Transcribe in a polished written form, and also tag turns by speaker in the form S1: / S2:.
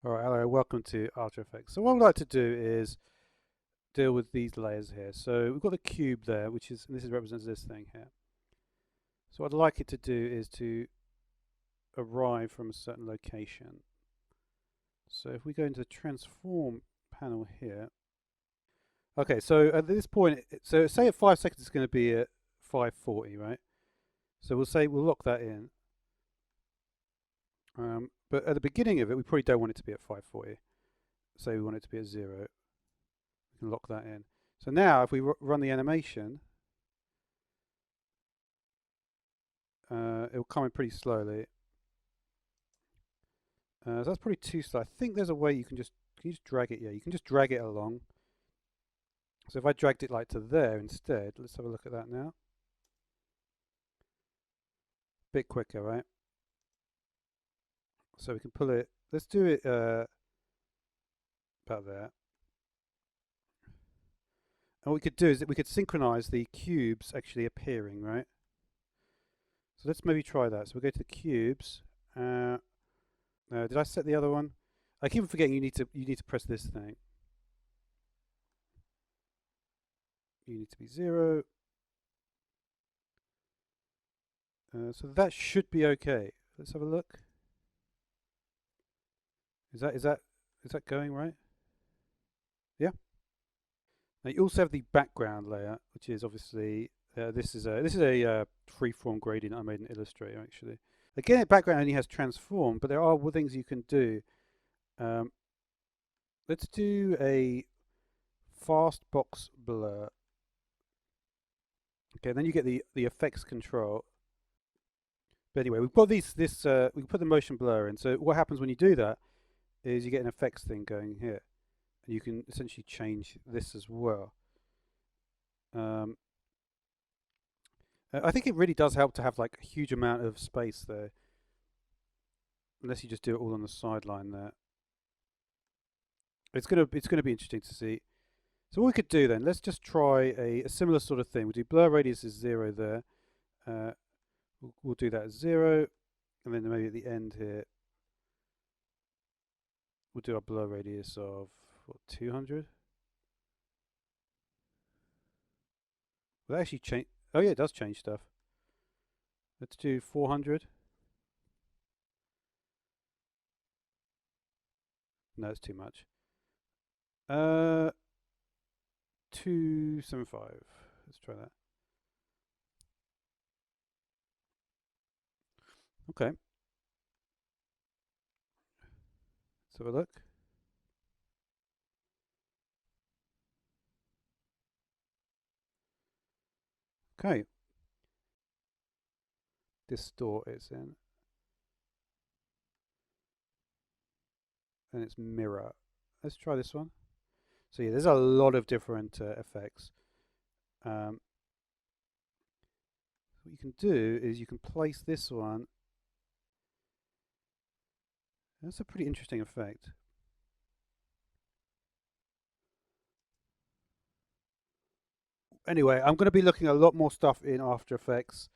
S1: Alright, hello, welcome to After Effects. So what I'd like to do is deal with these layers here. So we've got the cube there, which is, and this is represents this thing here. So what I'd like it to do is to arrive from a certain location. So if we go into the transform panel here. Okay, so at this point, so say at 5 seconds it's going to be at 540, right? So we'll lock that in. But at the beginning of it, we probably don't want it to be at 540. So we want it to be at 0. We can lock that in. So now if we run the animation, it'll come in pretty slowly. So that's probably too slow. I think there's a way can you just drag it? Yeah, you can just drag it along. So if I dragged it like to there instead, let's have a look at that now. Bit quicker, right? So we can pull it. Let's do it about there. And what we could do is that we could synchronize the cubes actually appearing, right? So let's maybe try that. So we'll go to the cubes. Did I set the other one? I keep forgetting you need to press this thing. You need to be 0. So that should be okay. Let's have a look. Is that going right? Yeah. Now you also have the background layer, which is obviously this is a freeform gradient I made in Illustrator actually. Again, background only has transform, but there are things you can do. Let's do a fast box blur. Okay, then you get the effects control. But anyway, we've got we can put the motion blur in. So what happens when you do that is you get an effects thing going here, and you can essentially change this as well. I think it really does help to have like a huge amount of space there, unless you just do it all on the sideline there. It's gonna be interesting to see. So what we could do then, let's just try a similar sort of thing. We'll do blur radius is 0 there. We'll do that as 0, and then maybe at the end here, we'll do a blur radius of what, 200. Will that actually change? Oh yeah, it does change stuff. Let's do 400. No, it's too much. 275. Let's try that. Okay. Let's have a look. Okay. Distort it's in. And it's mirror. Let's try this one. So yeah, there's a lot of different effects. What you can do is you can place this one. That's a pretty interesting effect. Anyway, I'm going to be looking at a lot more stuff in After Effects.